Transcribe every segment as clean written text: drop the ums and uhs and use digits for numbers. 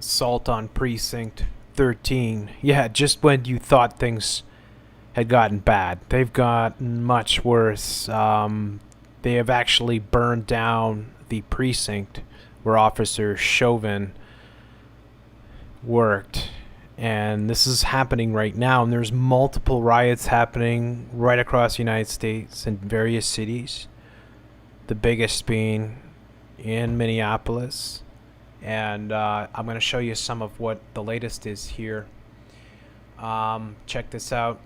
Assault on Precinct 13. Yeah, just when you thought things had gotten bad, they've gotten much worse. They have actually burned down the precinct where Officer Chauvin worked. And this is happening right now. And there's multiple riots happening right across the United States in various cities. The biggest being in Minneapolis. And I'm going to show you some of what the latest is here. Check this out.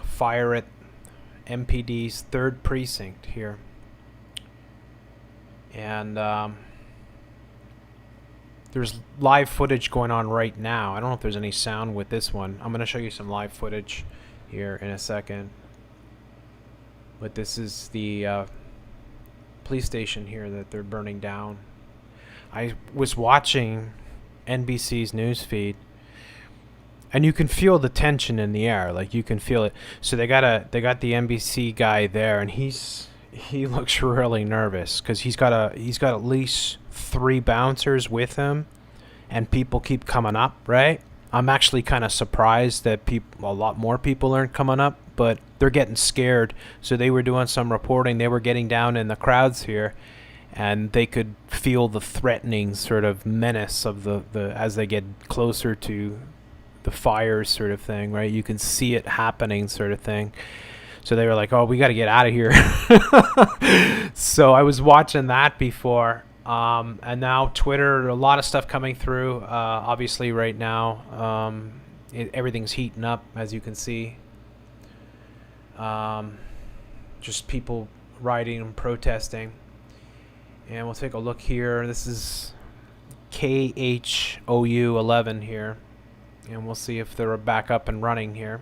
Fire at MPD's 3rd precinct here. And there's live footage going on right now. I don't know if there's any sound with this one. I'm going to show you some live footage here in a second. But this is the police station here that they're burning down. I was watching NBC's news feed, and you can feel the tension in the air. Like, you can feel it. So they got the NBC guy there, and he looks really nervous because he's got at least 3 bouncers with him, and people keep coming up. Right? I'm actually kind of surprised that a lot more people aren't coming up, but they're getting scared. So they were doing some reporting. They were getting down in the crowds here, and they could feel the threatening sort of menace of the as they get closer to the fires sort of thing, right? You can see it happening sort of thing. So they were like, oh, we got to get out of here. So I was watching that before. And now Twitter, a lot of stuff coming through. Obviously right now, everything's heating up, as you can see. Just people rioting and protesting. And we'll take a look here. This is KHOU 11 here. And we'll see if they're back up and running here.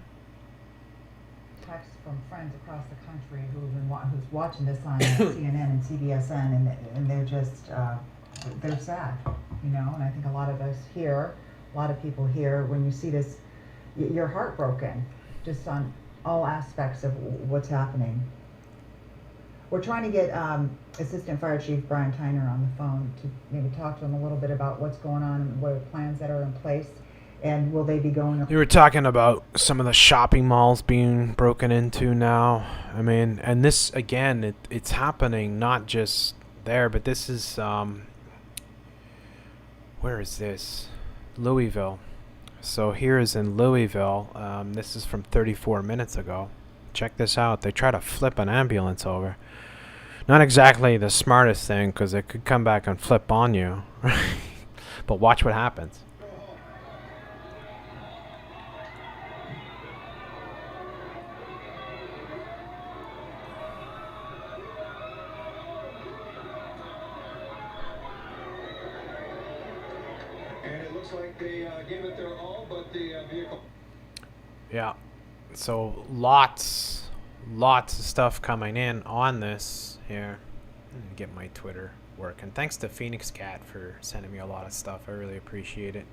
Texts from friends across the country who's watching this on CNN and CBSN, and they're just they're sad, you know. And I think a lot of us here, a lot of people here, when you see this, you're heartbroken, just on all aspects of what's happening. We're trying to get Assistant Fire Chief Brian Tyner on the phone to maybe talk to him a little bit about what's going on and what are plans that are in place, and will they be going... You were talking about some of the shopping malls being broken into now. I mean, and this, again, it's happening not just there, but this is... where is this? Louisville. So here is in Louisville. This is from 34 minutes ago. Check this out. They try to flip an ambulance over. Not exactly the smartest thing, because it could come back and flip on you. But watch what happens. And it looks like they gave it their all, but the vehicle... Yeah. So lots of stuff coming in on this here. Let me get my Twitter working. Thanks to Phoenix Cat for sending me a lot of stuff. I really appreciate it.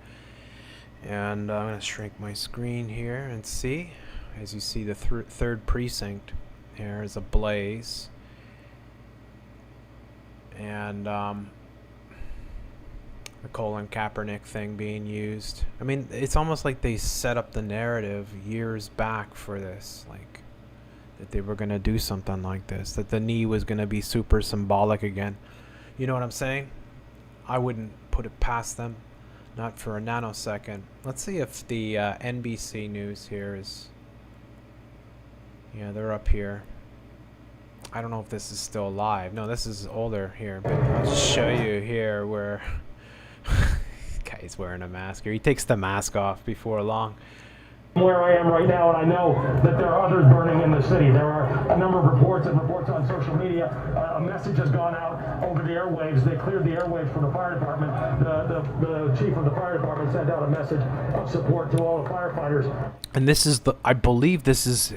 And I'm going to shrink my screen here and see. As you see, the 3rd precinct here is ablaze. And the Colin Kaepernick thing being used. I mean, it's almost like they set up the narrative years back for this, like that they were going to do something like this, that the knee was going to be super symbolic again. You know what I'm saying? I wouldn't put it past them, not for a nanosecond. Let's see if the NBC News here is... Yeah, they're up here. I don't know if this is still live. No, this is older here, but I'll just show you here where... Guy's wearing a mask here. He takes the mask off before long. Where I am right now, and I know that there are others burning in the city. There are a number of reports on social media. A message has gone out over the airwaves. They cleared the airwaves for the fire department. The chief of the fire department sent out a message of support to all the firefighters. And this is I believe this is,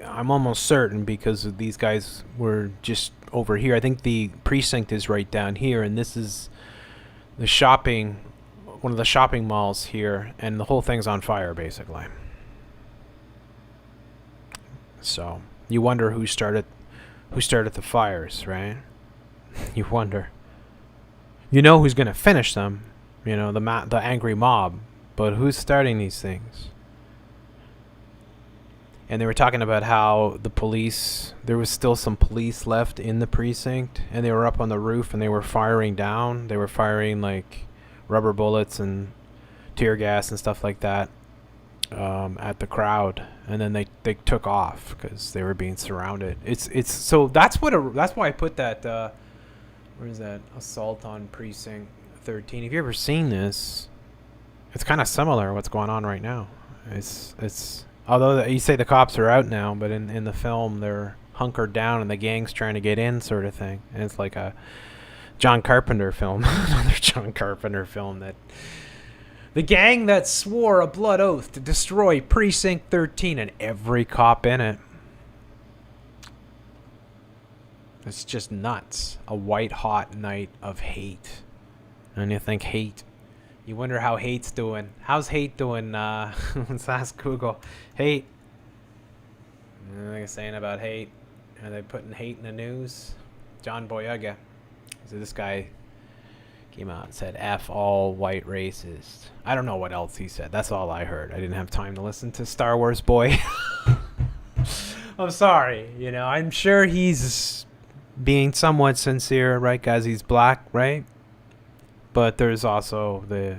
I'm almost certain, because these guys were just over here. I think the precinct is right down here, and this is one of the shopping malls here, and the whole thing's on fire basically. So you wonder who started the fires, right? You wonder. You know who's gonna finish them, You know, the angry mob. But who's starting these things? And they were talking about how the police, there was still some police left in the precinct, and they were up on the roof and they were firing down. They were firing like rubber bullets and tear gas and stuff like that at the crowd, and then they took off because they were being surrounded. It's so that's why I put that where is that assault on precinct 13. Have you ever seen this? It's kind of similar what's going on right now. It's although you say the cops are out now, but in the film they're hunkered down and the gang's trying to get in, sort of thing. And it's like a John Carpenter film, another John Carpenter film, that the gang that swore a blood oath to destroy Precinct 13 and every cop in it. It's just nuts. A white hot night of hate. And you think hate. You wonder how hate's doing. How's hate doing? Let's ask Google. Hate. What are they saying about hate? Are they putting hate in the news? John Boyega. So this guy came out and said, F all white racists. I don't know what else he said. That's all I heard. I didn't have time to listen to Star Wars Boy. I'm sorry. You know, I'm sure he's being somewhat sincere, right, guys? He's black, right? But there's also the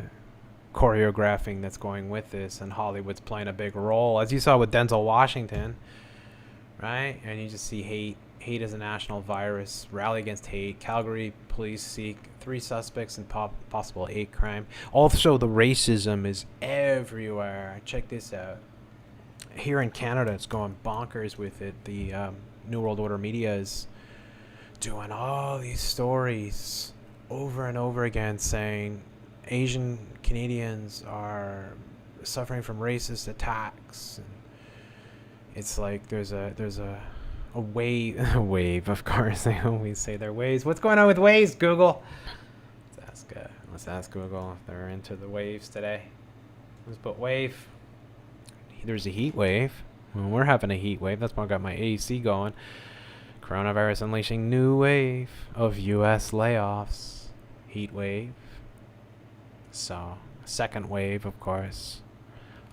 choreographing that's going with this, and Hollywood's playing a big role, as you saw with Denzel Washington, right? And you just see hate. Hate is a national virus. Rally against hate. Calgary police seek 3 suspects in possible hate crime. Also, the racism is everywhere. Check this out. Here in Canada, it's going bonkers with it. The New World Order media is doing all these stories over and over again saying Asian Canadians are suffering from racist attacks. And it's like there's a wave, of course. They always say they're waves. What's going on with waves, Google? Let's ask Google if they're into the waves today. Let's put wave. There's a heat wave. Well, we're having a heat wave. That's why I got my AC going. Coronavirus unleashing new wave of U.S. layoffs. Heat wave. So, second wave, of course.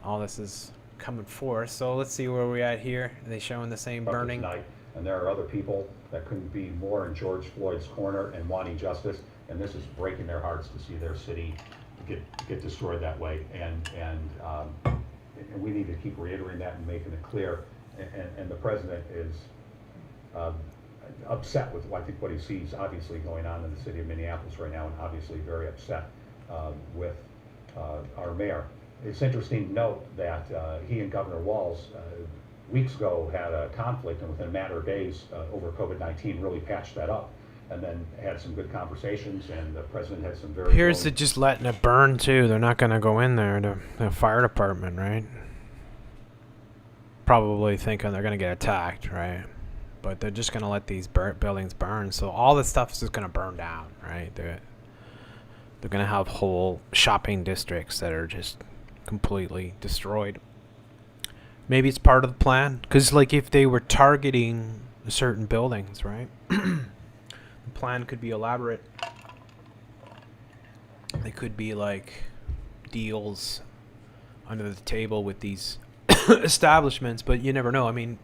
All this is coming forth. So let's see where we're at here. Are they showing the same burning? Tonight, and there are other people that couldn't be more in George Floyd's corner and wanting justice. And this is breaking their hearts to see their city get destroyed that way. And we need to keep reiterating that and making it clear. And the president is upset with, I think, what he sees obviously going on in the city of Minneapolis right now, and obviously very upset with our mayor. It's interesting to note that he and Governor Walz weeks ago had a conflict, and within a matter of days over COVID-19 really patched that up, and then had some good conversations, and the president had some very... Here's to just letting it burn too. They're not going to go in there, the fire department, right? Probably thinking they're going to get attacked, right? But they're just going to let these buildings burn. So all this stuff is just going to burn down, right? They're going to have whole shopping districts that are just completely destroyed. Maybe it's part of the plan, because like if they were targeting certain buildings, right? The plan could be elaborate. They could be like deals under the table with these establishments, but you never know. I mean,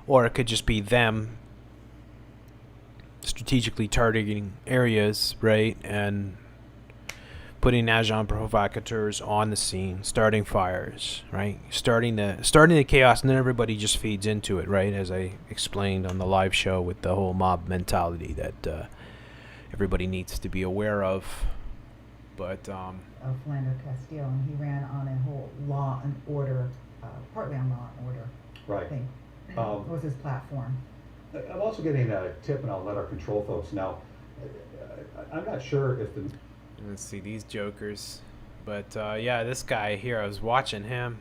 or it could just be them strategically targeting areas, right, and putting agents provocateurs on the scene, starting fires, right, starting the chaos, and then everybody just feeds into it, right, as I explained on the live show with the whole mob mentality that everybody needs to be aware of. But Flander Castile, and he ran on a whole law and order, partly on law and order Right. thing. Was his platform. I'm also getting a tip, and I'll let our control folks know. I'm not sure if the... Let's see these jokers. But yeah, this guy here, I was watching him.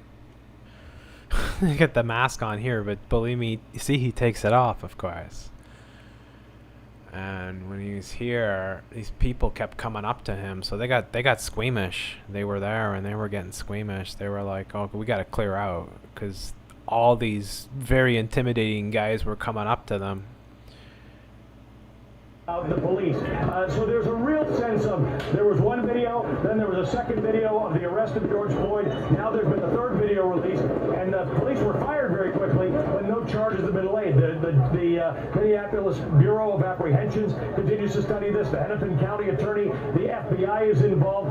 I got the mask on here, but believe me, you see he takes it off, of course. And when he was here, these people kept coming up to him, so they got squeamish. They were there and they were getting squeamish. They were like, "Oh, we got to clear out," because all these very intimidating guys were coming up to them. The police. So there's a real sense of, there was one video, then there was a second video of the arrest of George Floyd. Now there's been a third video released, and the police were fired very quickly, but no charges have been laid. The Minneapolis Bureau of Apprehensions continues to study this. The Hennepin County Attorney, the FBI is involved.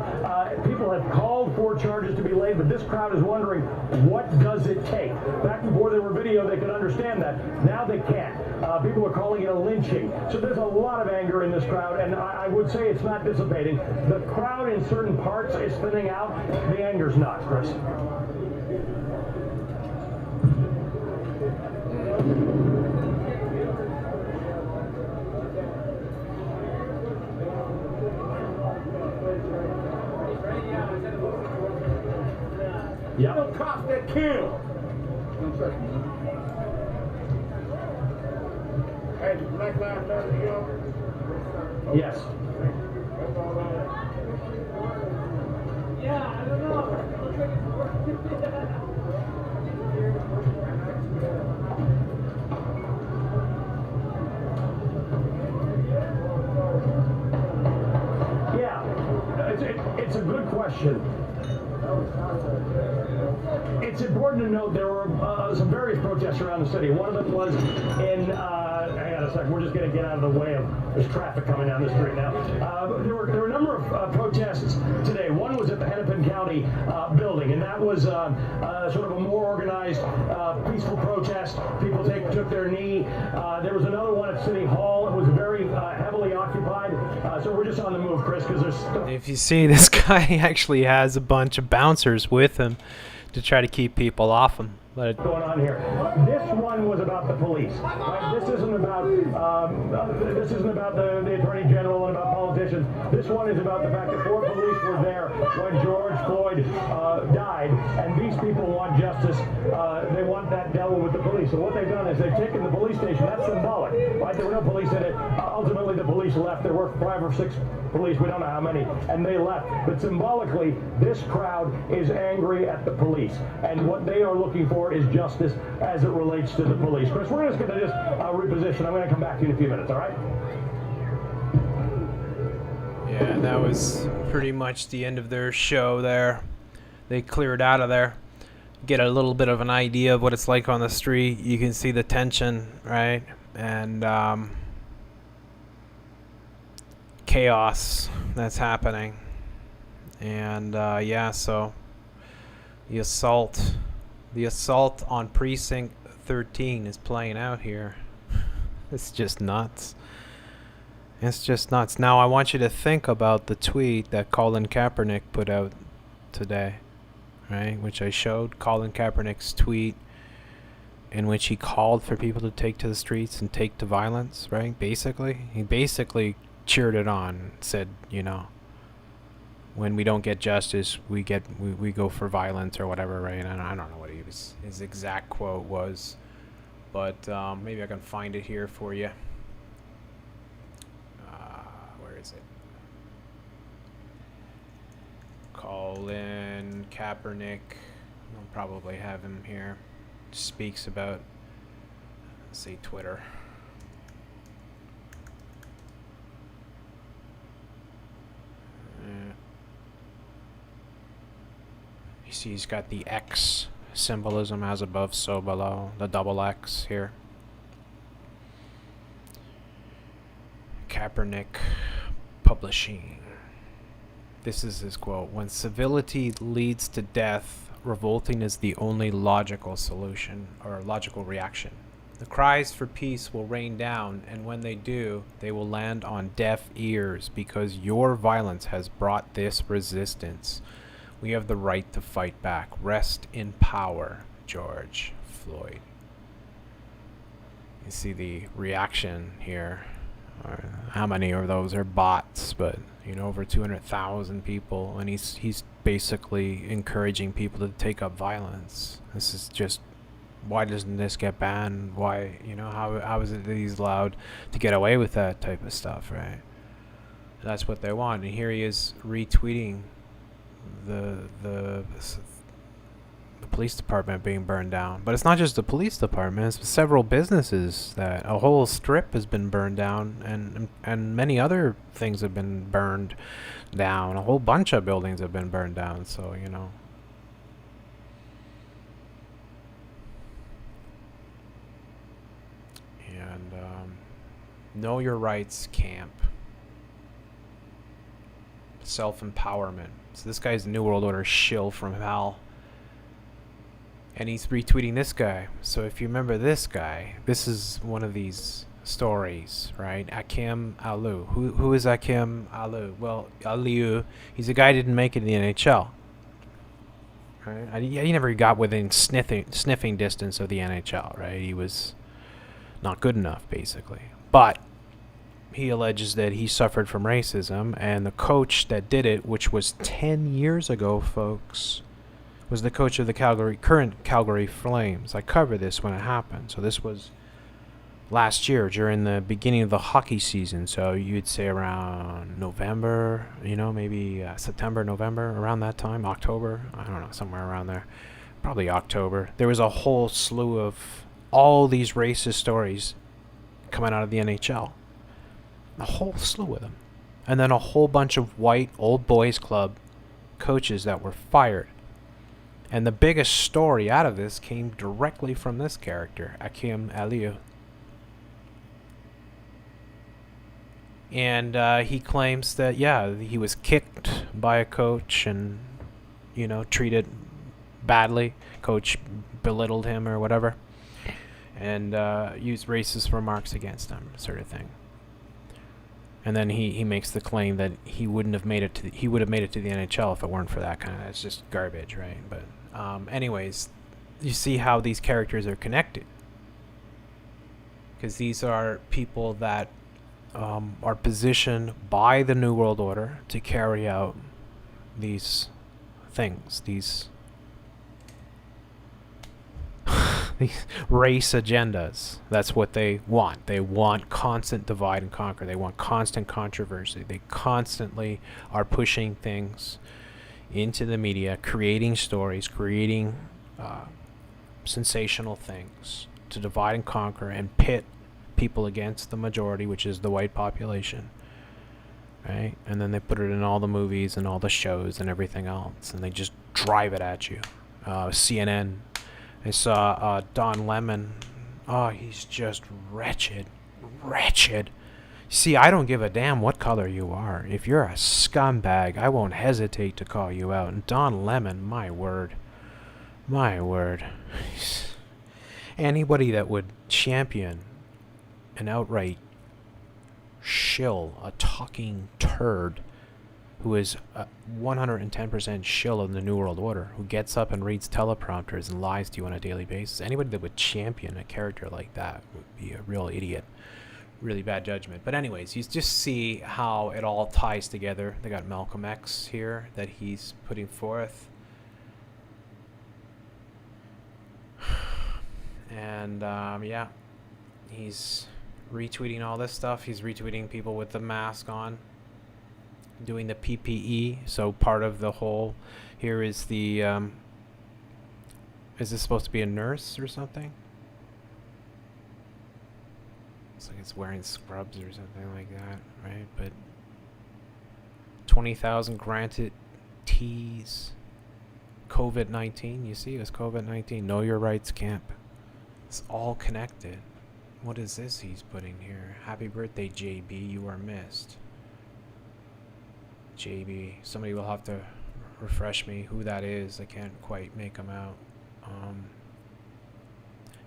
People have called for charges to be laid, but this crowd is wondering, what does it take? Back before there were video, they could understand that. Now they can't. People are calling it a lynching. So there's a lot of anger in this crowd, and I would say it's not dissipating. The crowd in certain parts is thinning out. The anger's not, Chris. Yeah. The cops that kill. Hey, Black Lives Matter kill. Yes. Yeah, I don't know. Looks like it's working. Yeah, it's a good question. It's important to note there were some various protests around the city. One of them was in, hang on a second, we're just going to get out of the way of, there's traffic coming down the street now. There were a number of protests today. One was at the Hennepin County building, and that was sort of a more organized, peaceful protest. People took their knee. There was another one at City Hall. It was very heavily occupied. So we're just on the move, Chris, because there's... If you see, this guy actually has a bunch of bouncers with him to try to keep people off him. But going on here. This one was about the police. Right? This isn't about the Attorney General and about politicians. This one is about the fact that 4 police were there when George Floyd died, and these people want justice. They want that dealt with the police. So what they've done is they've taken the police station. That's symbolic, right? There were no police in it. Ultimately, the police left. There were 5 or 6 police. We don't know how many, and they left. But symbolically, this crowd is angry at the police, and what they are looking for is justice as it relates to the police. Chris, we're just going to reposition. I'm going to come back to you in a few minutes, all right? yeah, that was pretty much the end of their show there. They cleared out of there. Get a little bit of an idea of what it's like on the street. You can see the tension, right? And chaos that's happening. And yeah, so the assault on Precinct 13 is playing out here. It's just nuts. It's just nuts. Now I want you to think about the tweet that Colin Kaepernick put out today, right? Which I showed, Colin Kaepernick's tweet in which he called for people to take to the streets and take to violence, right? He basically cheered it on, said, you know, when we don't get justice, we go for violence or whatever, right? And I don't know what his exact quote was, but maybe I can find it here for you. Where is it? Colin Kaepernick. I'll probably have him here. Speaks about, let's see, Twitter. You see he's got the X symbolism, as above, so below. The double X here. Kaepernick Publishing. This is his quote. When civility leads to death, revolting is the only logical solution, or logical reaction. The cries for peace will rain down, and when they do, they will land on deaf ears, because your violence has brought this resistance. We have the right to fight back. Rest in power, George Floyd. You see the reaction here. How many of those are bots? But you know, over 200,000 people, and he's basically encouraging people to take up violence. This is just, why doesn't this get banned? Why, you know, how is it that he's allowed to get away with that type of stuff, right? That's what they want. And here he is retweeting the the police department being burned down. But it's not just the police department, it's several businesses. That a whole strip has been burned down, and many other things have been burned down. A whole bunch of buildings have been burned down, so you know. And know your rights camp. Self-empowerment. So this guy's New World Order shill from hell. And he's retweeting this guy. So if you remember this guy, this is one of these stories, right? Akim Aliu. Who is Akim Aliu? Well, Aliu, he's a guy who didn't make it in the NHL. Right? He never got within sniffing distance of the NHL, right? He was not good enough, basically. But he alleges that he suffered from racism, and the coach that did it, which was 10 years ago, folks, was the coach of the current Calgary Flames. I covered this when it happened. So this was last year during the beginning of the hockey season. So you'd say around November, you know, maybe September, November, around that time, October. I don't know, somewhere around there. Probably October. There was a whole slew of all these racist stories coming out of the NHL. A whole slew of them. And then a whole bunch of white old boys club coaches that were fired. And the biggest story out of this came directly from this character, Akim Aliu. And he claims that, yeah, he was kicked by a coach and, you know, treated badly. Coach belittled him or whatever. And used racist remarks against him, sort of thing. And then he makes the claim that he wouldn't have made it to he would have made it to the NHL if it weren't for that kind of. It's just garbage, right? But anyways, you see how these characters are connected, because these are people that are positioned by the New World Order to carry out these things, these race agendas. That's what they want. They want constant divide and conquer. They want constant controversy. They constantly are pushing things into the media, creating stories, creating sensational things to divide and conquer and pit people against the majority, which is the white population. Right? And then they put it in all the movies and all the shows and everything else, and they just drive it at you. CNN. I saw Don Lemon. Oh, he's just wretched. Wretched. See, I don't give a damn what color you are. If you're a scumbag, I won't hesitate to call you out. And Don Lemon, my word. My word. Anybody that would champion an outright shill, a talking turd, who is 110% shill of the New World Order, who gets up and reads teleprompters and lies to you on a daily basis. Anybody that would champion a character like that would be a real idiot. Really bad judgment. But anyways, you just see how it all ties together. They got Malcolm X here that he's putting forth. And yeah, he's retweeting all this stuff. He's retweeting people with the mask on, doing the PPE. So part of the whole here is the is this supposed to be a nurse or something? It's like it's wearing scrubs or something like that, right? But 20,000 granted T's. COVID-19, you see, it's COVID-19. Know your rights camp. It's all connected. What is this he's putting here? Happy birthday, JB. You are missed. JB. Somebody will have to refresh me who that is. I can't quite make him out.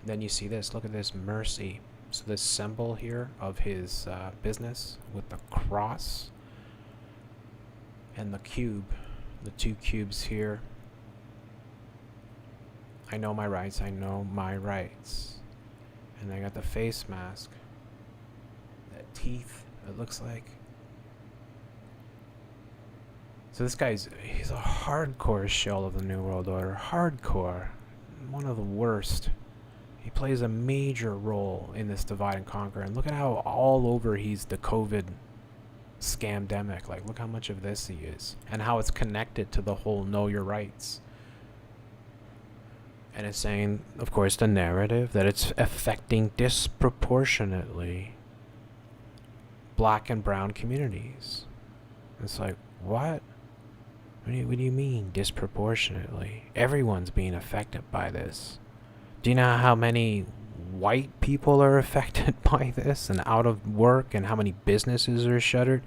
Then you see this. Look at this. Mercy. So this symbol here of his business with the cross and the cube. The two cubes here. I know my rights. I know my rights. And I got the face mask. That teeth, it looks like. So this he's a hardcore shell of the New World Order. Hardcore. One of the worst. He plays a major role in this divide and conquer. And look at how all over he's the COVID scamdemic. Like, look how much of this he is. And how it's connected to the whole know your rights. And it's saying, of course, the narrative that it's affecting disproportionately black and brown communities. It's like, what? What do you mean disproportionately? Everyone's being affected by this. Do you know how many white people are affected by this and out of work, and how many businesses are shuttered?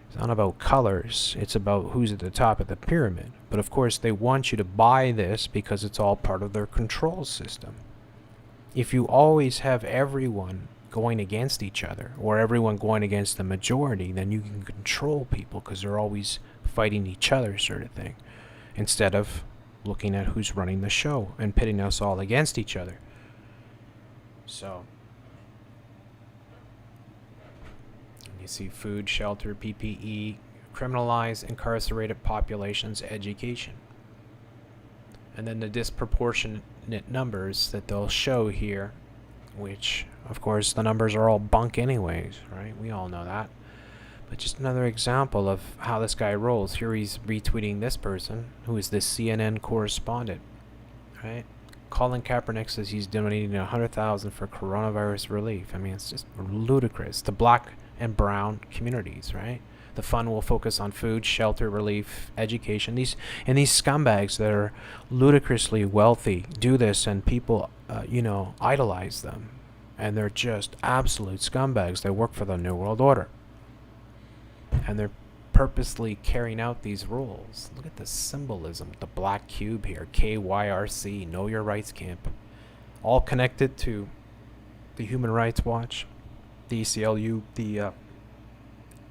It's not about colors. It's about who's at the top of the pyramid. But of course, they want you to buy this because it's all part of their control system. If you always have everyone going against each other, or everyone going against the majority, then you can control people because they're always fighting each other, sort of thing, instead of looking at who's running the show and pitting us all against each other. So you see food, shelter, PPE, criminalize incarcerated populations, education. And then the disproportionate numbers that they'll show here, which of course the numbers are all bunk anyways, right? We all know that. But just another example of how this guy rolls. Here he's retweeting this person, who is this CNN correspondent, right? Colin Kaepernick says he's donating $100,000 for coronavirus relief. I mean, it's just ludicrous. The black and brown communities, right? The fund will focus on food, shelter, relief, education. These scumbags that are ludicrously wealthy do this, and people, idolize them. And they're just absolute scumbags. They work for the New World Order. And they're purposely carrying out these rules. Look at the symbolism, the black cube here, KYRC, Know Your Rights Camp, all connected to the Human Rights Watch, the ACLU, the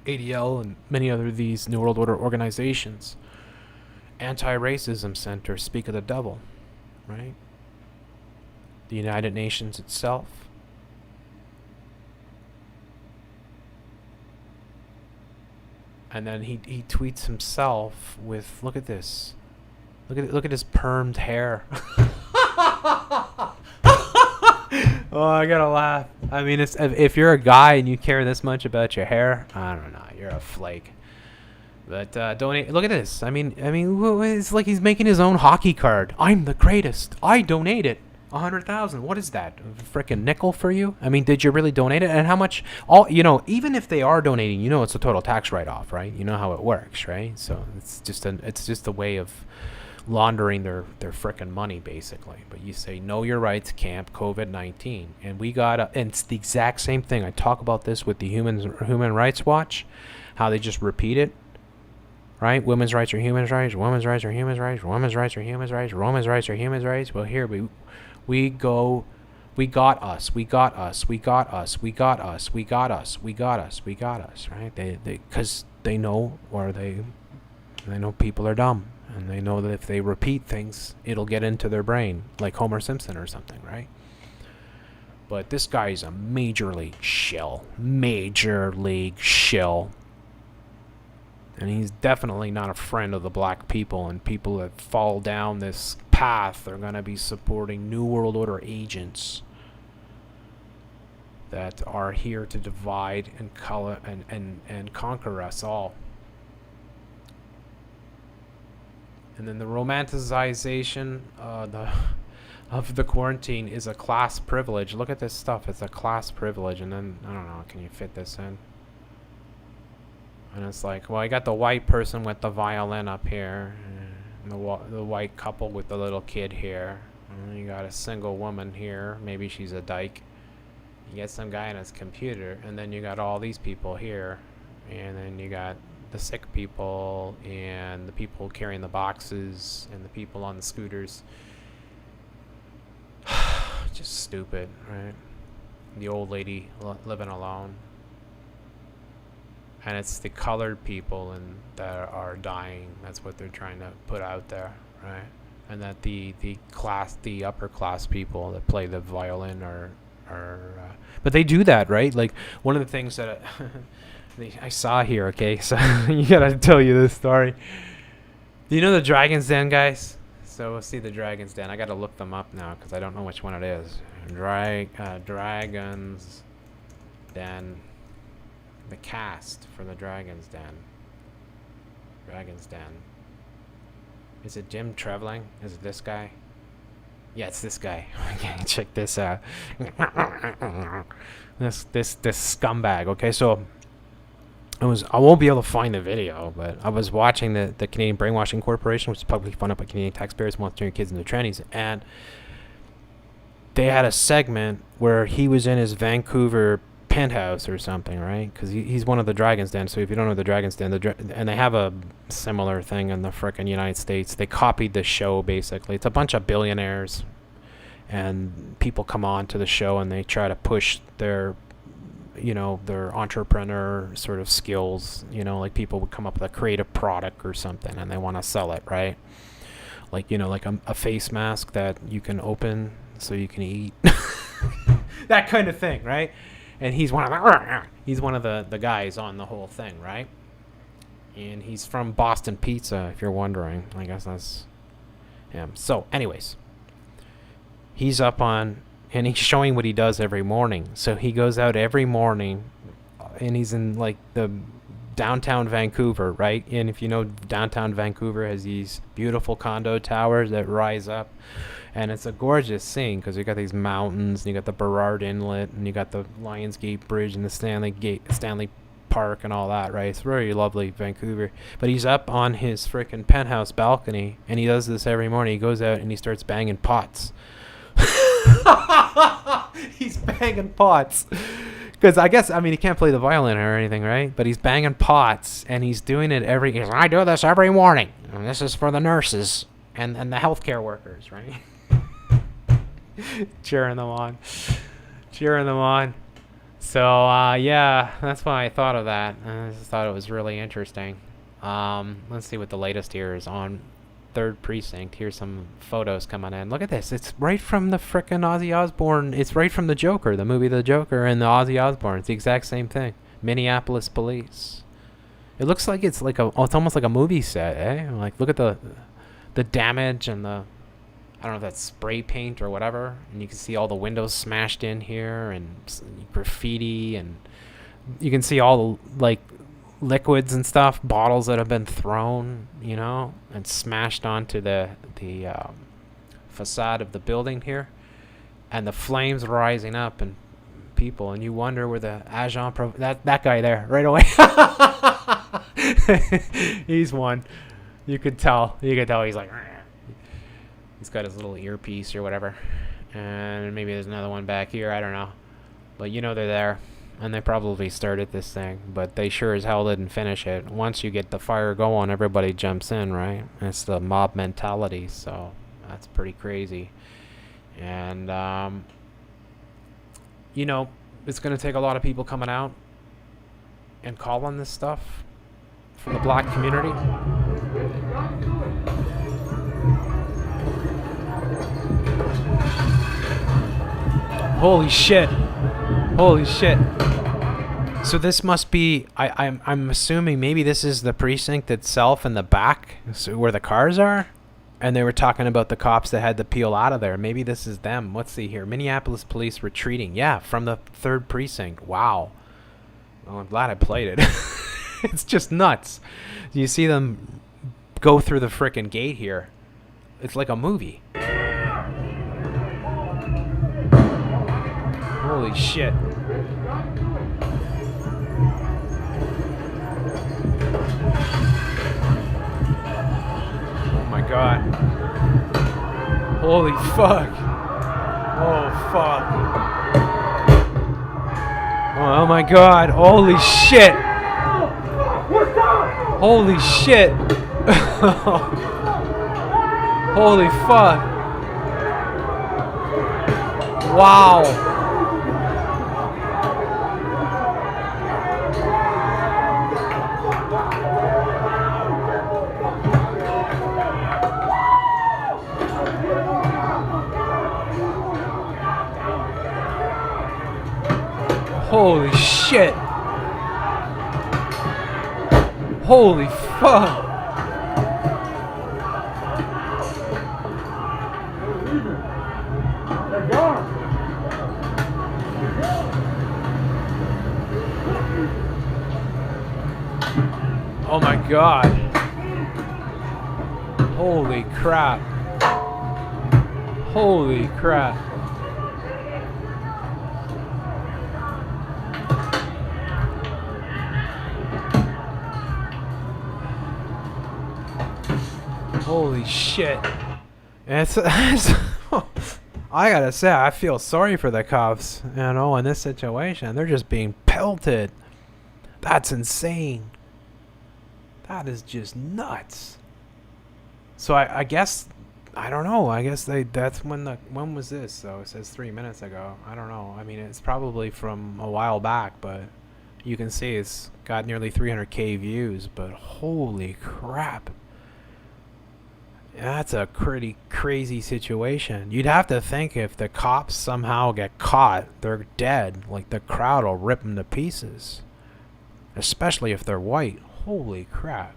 ADL, and many other of these New World Order organizations. Anti-Racism Center, Speak of the Devil, right? The United Nations itself. And then he tweets himself with, look at this. Look at his permed hair. Oh, I gotta laugh. I mean, it's, if you're a guy and you care this much about your hair, I don't know, you're a flake. But donate. Look at this. I mean, it's like he's making his own hockey card. I'm the greatest. I donated $100,000. What is that? A freaking nickel for you? I mean, did you really donate it? And how much? Even if they are donating, it's a total tax write-off, right? You know how it works, right? So it's just a way of laundering their frickin' money, basically. But you say Know Your Rights Camp, COVID-19, and and it's the exact same thing. I talk about this with the Human Rights Watch, how they just repeat it, right? Women's rights are human rights. Women's rights are human rights. Women's rights are human rights. Women's rights are human rights. Well, here we got us, right? Because they know people are dumb. And they know that if they repeat things, it'll get into their brain, like Homer Simpson or something, right? But this guy is a major league shill. And he's definitely not a friend of the black people, and people that fall down this path are going to be supporting New World Order agents that are here to divide and color and conquer us all. And then the romanticization of the quarantine is a class privilege. Look at this stuff. It's a class privilege. And then, I don't know, can you fit this in? And it's like, well, I got the white person with the violin up here, and the white couple with the little kid here. And you got a single woman here. Maybe she's a dyke. You get some guy on his computer, and then you got all these people here. And then you got the sick people, and the people carrying the boxes, and the people on the scooters. Just stupid, right? The old lady living alone. And it's the colored people that are dying. That's what they're trying to put out there, right? And that the upper class people that play the violin are but they do that, right? Like, one of the things that I saw here, okay, so you gotta tell you this story. Do you know the Dragon's Den, guys? So we'll see the Dragon's Den. I gotta look them up now because I don't know which one it is. Dragon's Den. The cast for the Dragon's Den. Dragon's Den. Is it Jim Trevelyan? Is it this guy? Yeah, it's this guy. Check this out. This scumbag. Okay, so I won't be able to find the video, but I was watching the Canadian Brainwashing Corporation, which is publicly funded by Canadian taxpayers, wants to turn your kids into trannies, and they had a segment where he was in his Vancouver penthouse or something, right? Because he's one of the Dragon's Den. So if you don't know the Dragon's Den, and they have a similar thing in the frickin' United States. They copied the show, basically. It's a bunch of billionaires, and people come on to the show, and they try to push their their entrepreneur sort of skills. Like people would come up with a creative product or something, and they want to sell it, right? Like, like a face mask that you can open so you can eat. That kind of thing, right? And he's one of the guys on the whole thing, right? And he's from Boston Pizza, if you're wondering. I guess that's him. So, anyways, he's up on, and he's showing what he does every morning. So he goes out every morning, and he's in like the downtown Vancouver, right? And if you know, downtown Vancouver has these beautiful condo towers that rise up. And it's a gorgeous scene because you got these mountains, and you got the Burrard Inlet, and you got the Lionsgate Bridge and the Stanley Park and all that, right? It's very lovely, Vancouver. But he's up on his frickin' penthouse balcony, and he does this every morning. He goes out and he starts banging pots. He's banging pots. Because he can't play the violin or anything, right? But he's banging pots, and he's doing it I do this every morning. And this is for the nurses and the healthcare workers, right? cheering them on. So, yeah, that's why I thought of that. I just thought it was really interesting. Let's see what the latest here is on 3rd Precinct. Here's some photos coming in. Look at this. It's right from the frickin' Ozzy Osbourne. It's right from the Joker, the movie The Joker, and the Ozzy Osbourne. It's the exact same thing. Minneapolis police. It looks like it's like it's almost like a movie set, eh? Like, look at the damage and the, I don't know if that's spray paint or whatever, and you can see all the windows smashed in here and graffiti, and you can see all the like liquids and stuff, bottles that have been thrown, and smashed onto the facade of the building here, and the flames rising up and people, and you wonder where the agent that guy there right away. He's one. You could tell he's like, he's got his little earpiece or whatever, and maybe there's another one back here, I don't know, but they're there, and they probably started this thing, but they sure as hell didn't finish it. Once you get the fire going, everybody jumps in, right? It's the mob mentality, so that's pretty crazy. And it's going to take a lot of people coming out and calling this stuff from the black community. Holy shit. So this must be, I'm assuming maybe this is the precinct itself in the back, so where the cars are, and they were talking about the cops that had to peel out of there. Maybe this is them. Let's see here. Minneapolis police retreating. Yeah, from the 3rd Precinct. Wow. Well, I'm glad I played it. It's just nuts. You see them go through the frickin' gate here. It's like a movie. Holy shit. Oh my god. Holy fuck. Oh fuck. Oh my god. Holy shit. Holy shit. Holy fuck. Wow. Holy shit. Holy fuck. Oh my god. Holy crap. Holy crap. Holy shit. It's I gotta say, I feel sorry for the cops, you know, in this situation. They're just being pelted. That's insane. That is just nuts. So I guess, I don't know. I guess that's when was this? So it says 3 minutes ago. I don't know. I mean, it's probably from a while back, but you can see it's got nearly 300K views, but holy crap. That's a pretty crazy situation. You'd have to think if the cops somehow get caught, they're dead. Like, the crowd will rip them to pieces. Especially if they're white. Holy crap.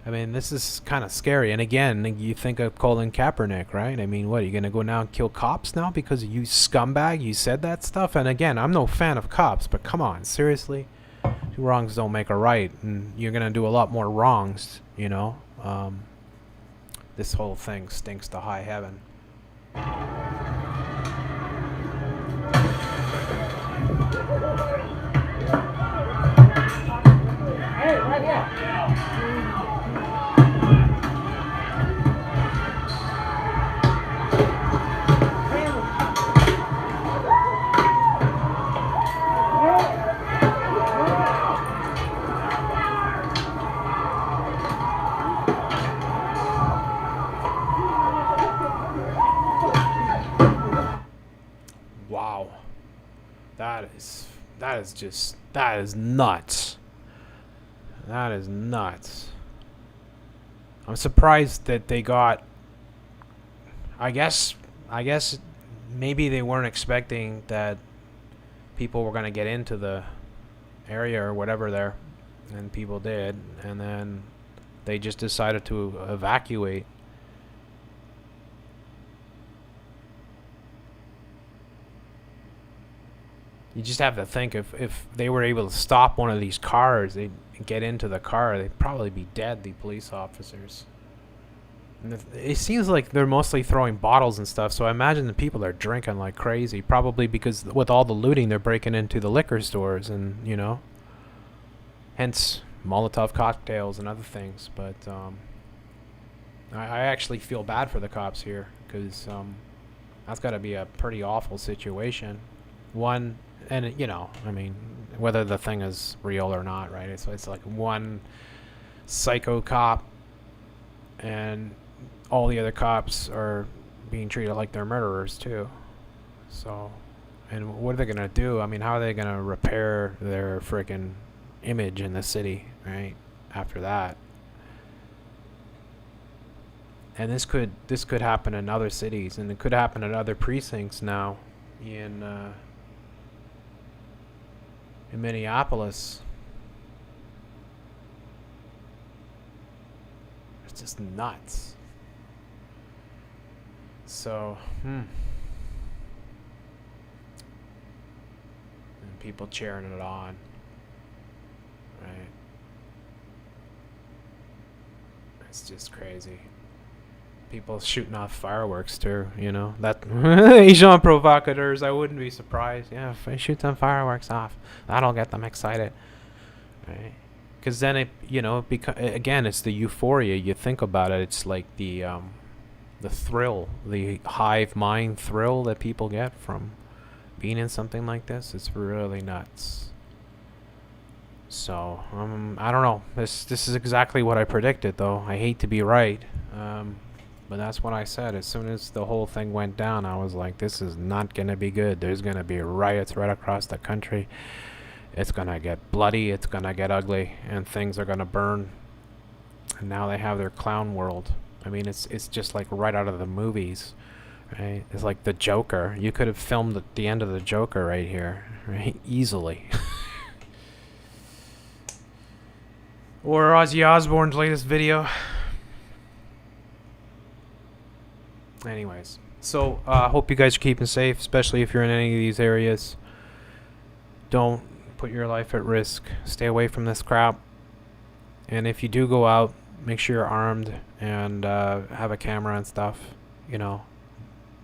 I mean, this is kind of scary. And again, you think of Colin Kaepernick, right? I mean, what, are you going to go now and kill cops now because you scumbag, you said that stuff? And again, I'm no fan of cops, but come on, seriously? Two wrongs don't make a right. And you're going to do a lot more wrongs, you know? This whole thing stinks to high heaven. Hey, right here. Wow. That is nuts. That is nuts. I'm surprised that they got, I guess maybe they weren't expecting that people were going to get into the area or whatever there, and people did, and then they just decided to evacuate. You just have to think if they were able to stop one of these cars, they'd get into the car, they'd probably be dead, the police officers. And it seems like they're mostly throwing bottles and stuff, so I imagine the people are drinking like crazy, probably because with all the looting they're breaking into the liquor stores and, you know, hence Molotov cocktails and other things. But I actually feel bad for the cops here because that's got to be a pretty awful situation. One, and you know, I mean, whether the thing is real or not, right? It's like one psycho cop, and all the other cops are being treated like they're murderers too. So, and what are they gonna do? I mean, how are they gonna repair their freaking image in the city, right? After that, and this could happen in other cities, and it could happen in other precincts now in Minneapolis. It's just nuts. So, and people cheering it on, right? It's just crazy. People shooting off fireworks too, you know. That Asian provocateurs, I wouldn't be surprised. Yeah, if they shoot some fireworks off, that'll get them excited, right? Because then it, you know, again, it's the euphoria. You think about it, it's like the thrill, the hive mind thrill that people get from being in something like this. It's really nuts. So I don't know. This is exactly what I predicted, though. I hate to be right. But that's what I said. As soon as the whole thing went down, I was like, this is not going to be good. There's going to be riots right across the country. It's going to get bloody. It's going to get ugly. And things are going to burn. And now they have their clown world. I mean, it's just like right out of the movies. Right? It's like the Joker. You could have filmed the end of the Joker right here. Right? Easily. Or Ozzy Osbourne's latest video. Anyways, so hope you guys are keeping safe, especially if you're in any of these areas. Don't put your life at risk. Stay away from this crap. And if you do go out, make sure you're armed and have a camera and stuff, you know.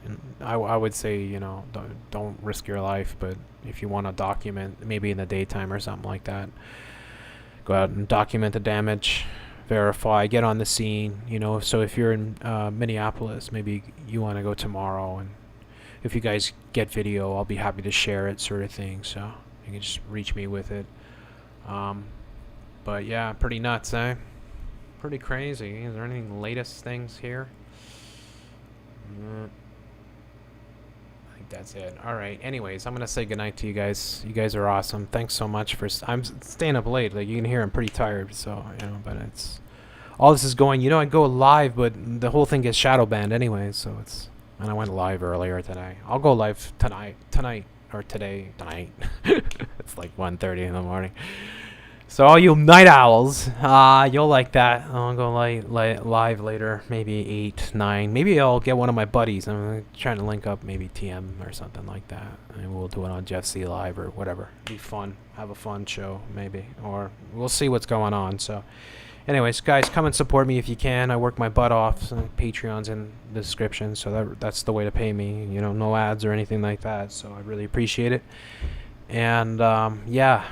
And I would say, you know, don't risk your life, but if you want to document, maybe in the daytime or something like that, go out and document the damage, verify, get on the scene, you know. So if you're in Minneapolis, maybe you want to go tomorrow, and if you guys get video, I'll be happy to share it, sort of thing. So you can just reach me with it. But yeah, pretty nuts, eh? Pretty crazy. Is there anything latest things here? I think that's it. All right. Anyways, I'm gonna say goodnight to you guys. You guys are awesome. Thanks so much for. I'm staying up late. Like you can hear, I'm pretty tired. So you know, but it's all this is going. You know, I go live, but the whole thing gets shadow banned anyway. So it's. And I went live earlier today. I'll go live tonight or tonight. It's like 1:30 in the morning. So all you night owls, you'll like that. I'll go live later, maybe 8, 9. Maybe I'll get one of my buddies. I'm trying to link up maybe TM or something like that. And we'll do it on Jeff C Live or whatever. Be fun. Have a fun show, maybe. Or we'll see what's going on. So anyways, guys, come and support me if you can. I work my butt off. So Patreon's in the description. So that's the way to pay me. You know, no ads or anything like that. So I really appreciate it. And, yeah.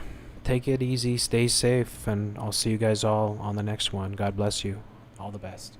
Take it easy, stay safe, and I'll see you guys all on the next one. God bless you. All the best.